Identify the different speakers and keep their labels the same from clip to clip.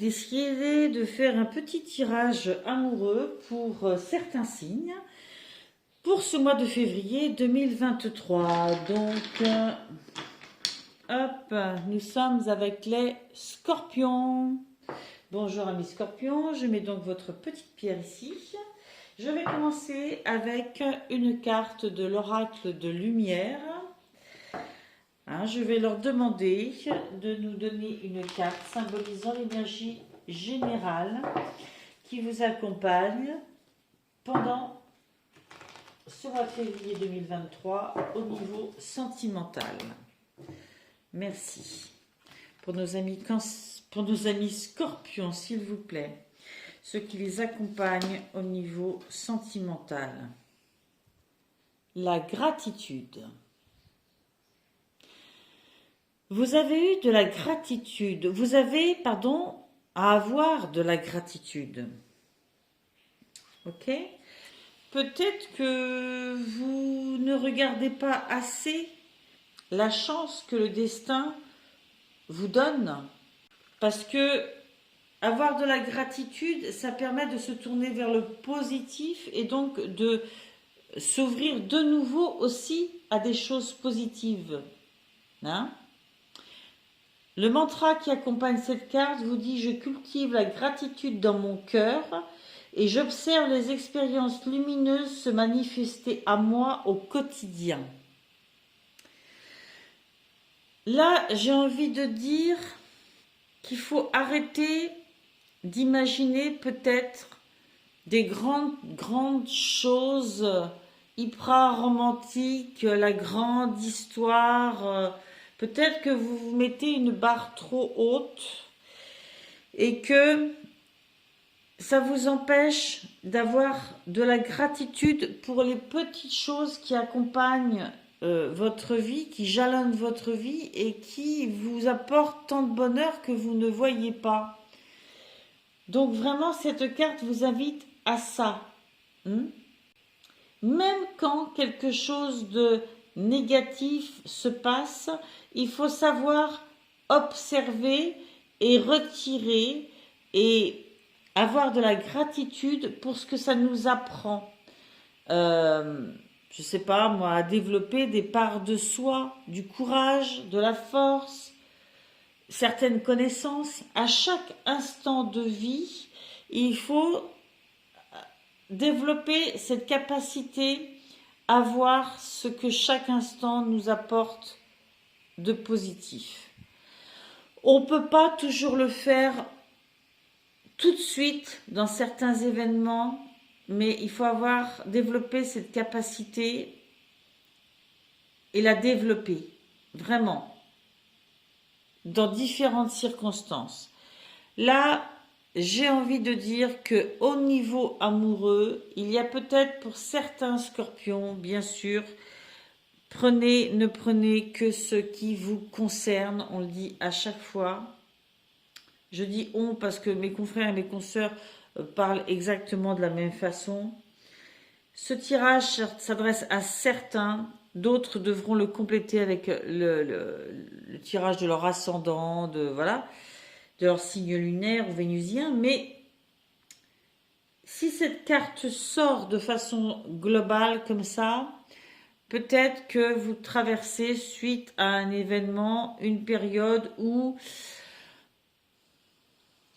Speaker 1: décidé de faire un petit tirage amoureux pour certains signes pour ce mois de février 2023. Donc, hop, nous sommes avec les scorpions. Bonjour amis scorpions, je mets donc votre petite pierre ici. Je vais commencer avec une carte de l'oracle de lumière. Je vais leur demander de nous donner une carte symbolisant l'énergie générale qui vous accompagne pendant ce mois de février 2023 au niveau sentimental. Merci. Pour nos amis scorpions, s'il vous plaît, ceux qui les accompagnent au niveau sentimental. La gratitude. Vous avez eu de la gratitude. Vous avez, à avoir de la gratitude. Ok ? Peut-être que vous ne regardez pas assez la chance que le destin vous donne. Parce que avoir de la gratitude, ça permet de se tourner vers le positif et donc de s'ouvrir de nouveau aussi à des choses positives. Le mantra qui accompagne cette carte vous dit « Je cultive la gratitude dans mon cœur et j'observe les expériences lumineuses se manifester à moi au quotidien. » Là, j'ai envie de dire qu'il faut arrêter d'imaginer peut-être des grandes choses hyper romantiques, la grande histoire. Peut-être que vous vous mettez une barre trop haute et que ça vous empêche d'avoir de la gratitude pour les petites choses qui accompagnent votre vie, qui jalonnent votre vie et qui vous apportent tant de bonheur que vous ne voyez pas. Donc vraiment, cette carte vous invite à ça. Même quand quelque chose de négatif se passe, il faut savoir observer et retirer et avoir de la gratitude pour ce que ça nous apprend. Je sais pas moi, à développer des parts de soi, du courage, de la force, certaines connaissances. À chaque instant de vie, il faut développer cette capacité à voir ce que chaque instant nous apporte de positif. On ne peut pas toujours le faire tout de suite dans certains événements, mais il faut avoir développé cette capacité et la développer, vraiment, dans différentes circonstances. Là, j'ai envie de dire qu'au niveau amoureux, il y a peut-être pour certains scorpions, bien sûr, ne prenez que ce qui vous concerne, on le dit à chaque fois. Je dis on parce que mes confrères et mes consoeurs parlent exactement de la même façon. Ce tirage s'adresse à certains, d'autres devront le compléter avec le tirage de leur ascendant, de leur signe lunaire ou vénusien, mais si cette carte sort de façon globale comme ça, peut-être que vous traversez suite à un événement, une période où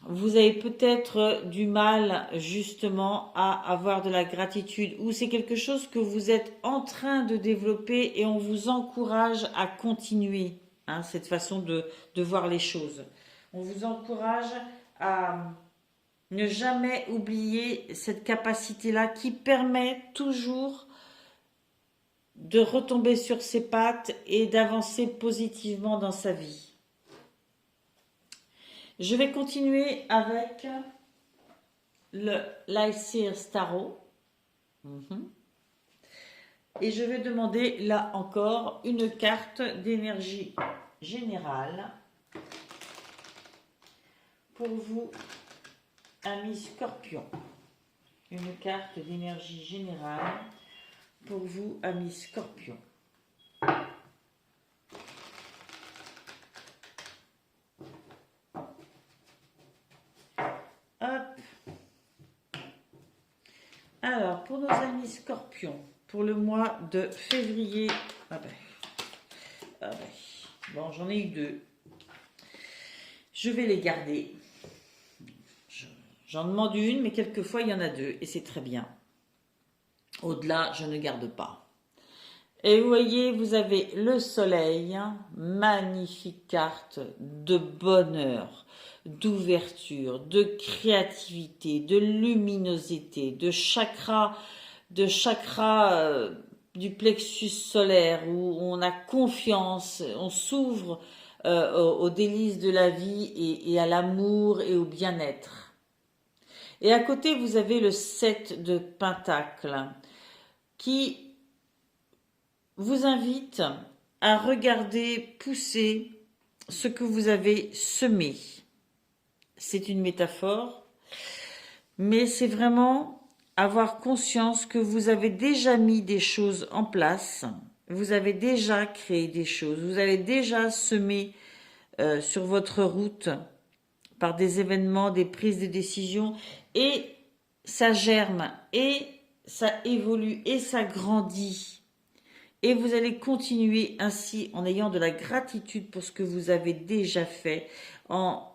Speaker 1: vous avez peut-être du mal justement à avoir de la gratitude, ou c'est quelque chose que vous êtes en train de développer et on vous encourage à continuer cette façon de voir les choses. On vous encourage à ne jamais oublier cette capacité-là qui permet toujours de retomber sur ses pattes et d'avancer positivement dans sa vie. Je vais continuer avec le Life Tarot. Et je vais demander là encore une carte d'énergie générale pour vous, amis scorpions. Une carte d'énergie générale pour vous, amis scorpions. nos amis scorpions, pour le mois de février. Ah ben. Bon, j'en ai eu 2. Je vais les garder. J'en demande une, mais quelquefois il y en a 2 et c'est très bien. Au-delà, je ne garde pas. Et vous voyez, vous avez le soleil, magnifique carte de bonheur, d'ouverture, de créativité, de luminosité, de chakra du plexus solaire où on a confiance, on s'ouvre aux délices de la vie et à l'amour et au bien-être. Et à côté, vous avez le 7 de Pentacles qui vous invite à regarder pousser ce que vous avez semé. C'est une métaphore, mais c'est vraiment avoir conscience que vous avez déjà mis des choses en place, vous avez déjà créé des choses, vous avez déjà semé sur votre route par des événements, des prises de décision, et ça germe, et ça évolue, et ça grandit. Et vous allez continuer ainsi en ayant de la gratitude pour ce que vous avez déjà fait, en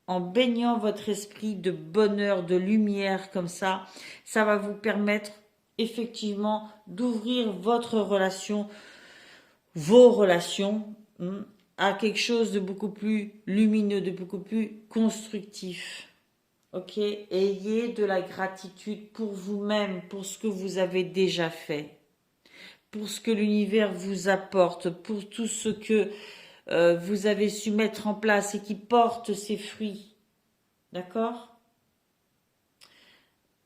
Speaker 1: baignant votre esprit de bonheur, de lumière comme ça. Ça va vous permettre effectivement d'ouvrir votre relation, vos relations, à quelque chose de beaucoup plus lumineux, de beaucoup plus constructif. Ok, ayez de la gratitude pour vous-même, pour ce que vous avez déjà fait, pour ce que l'univers vous apporte, pour tout ce que vous avez su mettre en place et qui porte ses fruits. D'accord?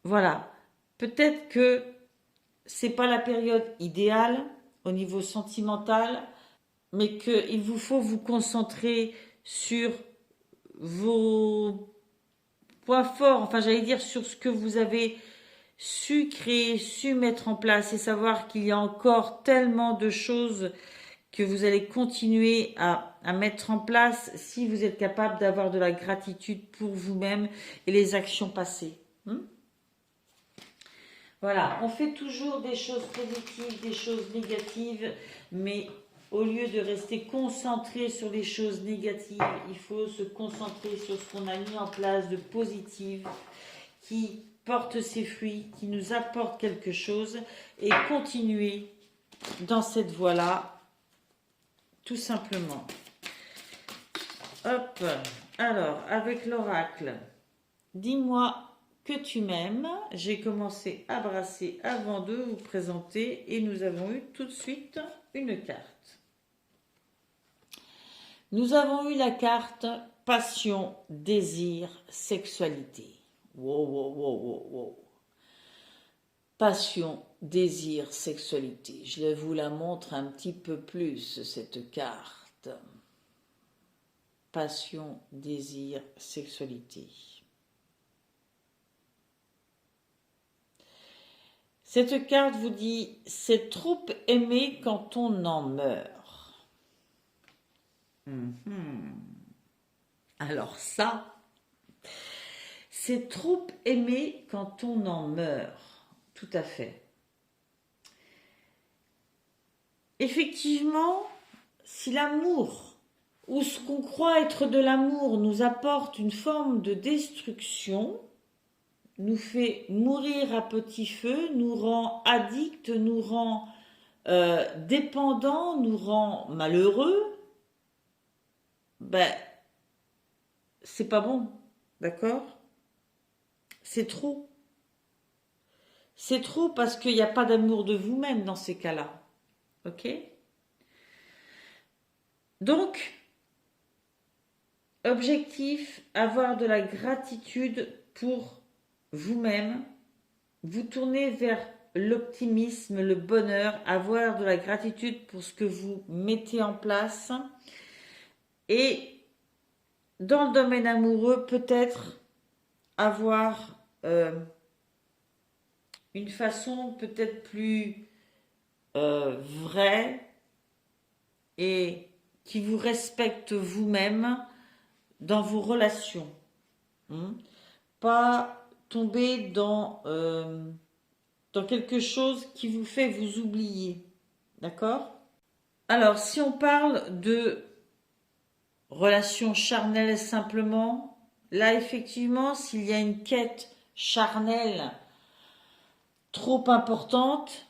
Speaker 1: Voilà. Peut-être que c'est pas la période idéale au niveau sentimental, mais qu'il vous faut vous concentrer sur vos points forts, enfin j'allais dire sur ce que vous avez su créer, su mettre en place et savoir qu'il y a encore tellement de choses que vous allez continuer à mettre en place si vous êtes capable d'avoir de la gratitude pour vous-même et les actions passées. Voilà, on fait toujours des choses positives, des choses négatives, mais au lieu de rester concentré sur les choses négatives, il faut se concentrer sur ce qu'on a mis en place de positif, qui porte ses fruits, qui nous apporte quelque chose, et continuer dans cette voie-là, tout simplement. Hop, alors, avec l'oracle, dis-moi que tu m'aimes. J'ai commencé à brasser avant de vous présenter et nous avons eu tout de suite une carte. Nous avons eu la carte passion, désir, sexualité. Wow, wow, wow, wow, wow. Passion, désir, sexualité. Je vous la montre un petit peu plus, cette carte. Passion, désir, sexualité. Cette carte vous dit, c'est trop aimé quand on en meurt. Alors ça, c'est trop aimé quand on en meurt. Tout à fait. Effectivement, si l'amour, ou ce qu'on croit être de l'amour, nous apporte une forme de destruction, nous fait mourir à petit feu, nous rend addicts, nous rend dépendants, nous rend malheureux, ben, c'est pas bon, d'accord? C'est trop. C'est trop parce qu'il n'y a pas d'amour de vous-même dans ces cas-là, ok? Donc, objectif, avoir de la gratitude pour vous-même, vous tourner vers l'optimisme, le bonheur, avoir de la gratitude pour ce que vous mettez en place. Et dans le domaine amoureux, peut-être avoir une façon peut-être plus vraie et qui vous respecte vous-même dans vos relations. Pas tomber dans dans quelque chose qui vous fait vous oublier. D'accord? Alors, si on parle de relation charnelle simplement, là, effectivement, s'il y a une quête charnelle trop importante,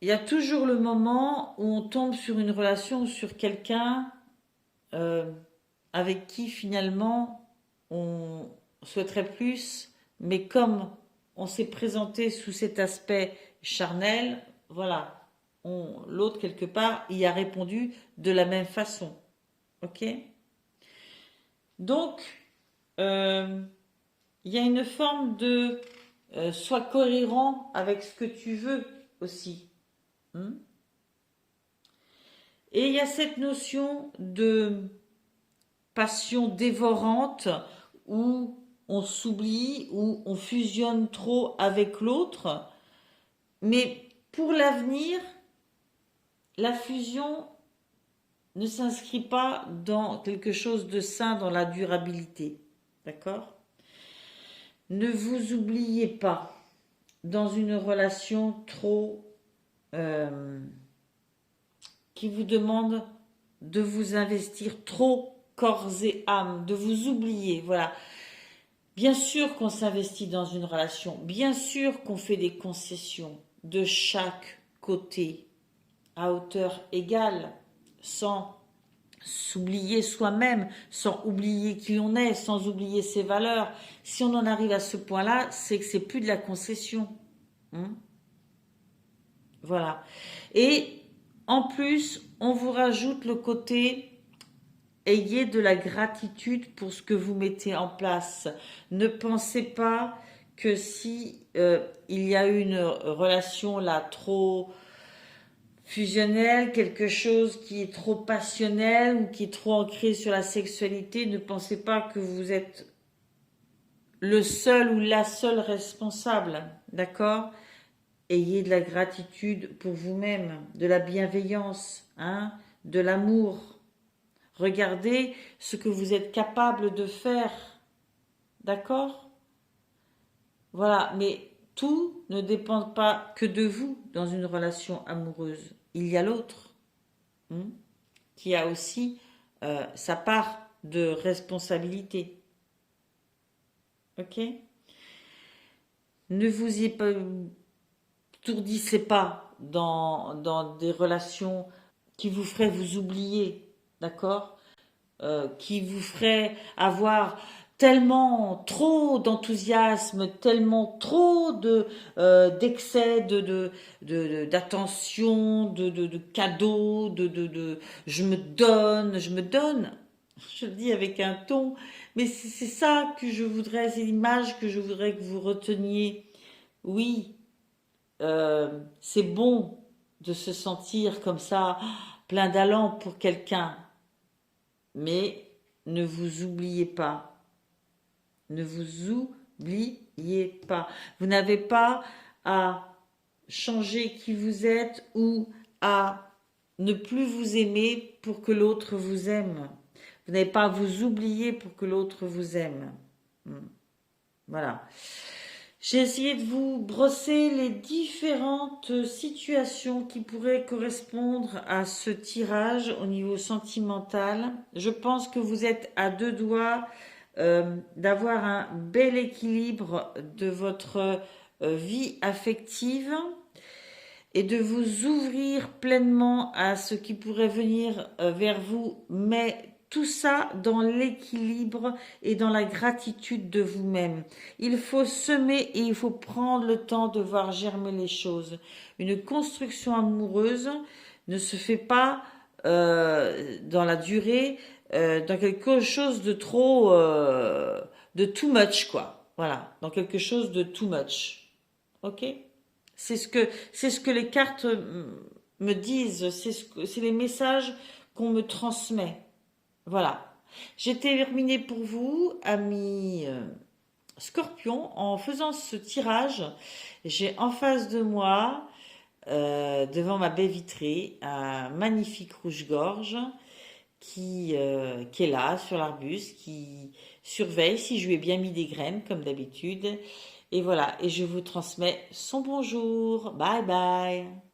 Speaker 1: il y a toujours le moment où on tombe sur une relation ou sur quelqu'un avec qui finalement on souhaiterait plus, mais comme on s'est présenté sous cet aspect charnel, voilà, l'autre quelque part y a répondu de la même façon. Ok? Donc, il y a une forme de sois cohérent avec ce que tu veux aussi. Et il y a cette notion de passion dévorante où on s'oublie, où on fusionne trop avec l'autre. Mais pour l'avenir, la fusion ne s'inscrit pas dans quelque chose de sain, dans la durabilité. D'accord? Ne vous oubliez pas dans une relation trop qui vous demande de vous investir trop corps et âme, de vous oublier, voilà. Bien sûr qu'on s'investit dans une relation, bien sûr qu'on fait des concessions de chaque côté à hauteur égale, sans s'oublier soi-même, sans oublier qui on est, sans oublier ses valeurs. Si on en arrive à ce point-là, c'est que c'est plus de la concession. Voilà. Et en plus, on vous rajoute le côté ayez de la gratitude pour ce que vous mettez en place. Ne pensez pas que si il y a une relation là trop fusionnelle, quelque chose qui est trop passionnel ou qui est trop ancré sur la sexualité, ne pensez pas que vous êtes le seul ou la seule responsable, d'accord? Ayez de la gratitude pour vous-même, de la bienveillance, de l'amour. Regardez ce que vous êtes capable de faire, d'accord? Voilà, mais tout ne dépend pas que de vous dans une relation amoureuse. Il y a l'autre qui a aussi sa part de responsabilité. Ok? Ne vous étourdissez pas dans des relations qui vous feraient vous oublier, d'accord? Qui vous feraient avoir tellement trop d'enthousiasme, tellement trop d'excès d'attention, de cadeaux, je me donne, je le dis avec un ton, mais c'est ça que je voudrais, c'est l'image que je voudrais que vous reteniez. Oui, c'est bon de se sentir comme ça, plein d'allant pour quelqu'un, mais ne vous oubliez pas. Ne vous oubliez pas. Vous n'avez pas à changer qui vous êtes ou à ne plus vous aimer pour que l'autre vous aime. Vous n'avez pas à vous oublier pour que l'autre vous aime. Voilà. J'ai essayé de vous brosser les différentes situations qui pourraient correspondre à ce tirage au niveau sentimental. Je pense que vous êtes à deux doigts d'avoir un bel équilibre de votre vie affective et de vous ouvrir pleinement à ce qui pourrait venir vers vous, mais tout ça dans l'équilibre et dans la gratitude de vous-même. Il faut semer et il faut prendre le temps de voir germer les choses. Une construction amoureuse ne se fait pas dans la durée, dans quelque chose de trop, de too much, quoi. Voilà, dans quelque chose de too much. Ok? C'est ce que les cartes me disent, c'est les messages qu'on me transmet. Voilà. J'ai terminé pour vous, amis Scorpion, en faisant ce tirage. J'ai en face de moi, devant ma baie vitrée, un magnifique rouge-gorge qui est là sur l'arbuste, qui surveille si je lui ai bien mis des graines comme d'habitude Et voilà, et je vous transmets son bonjour. Bye bye.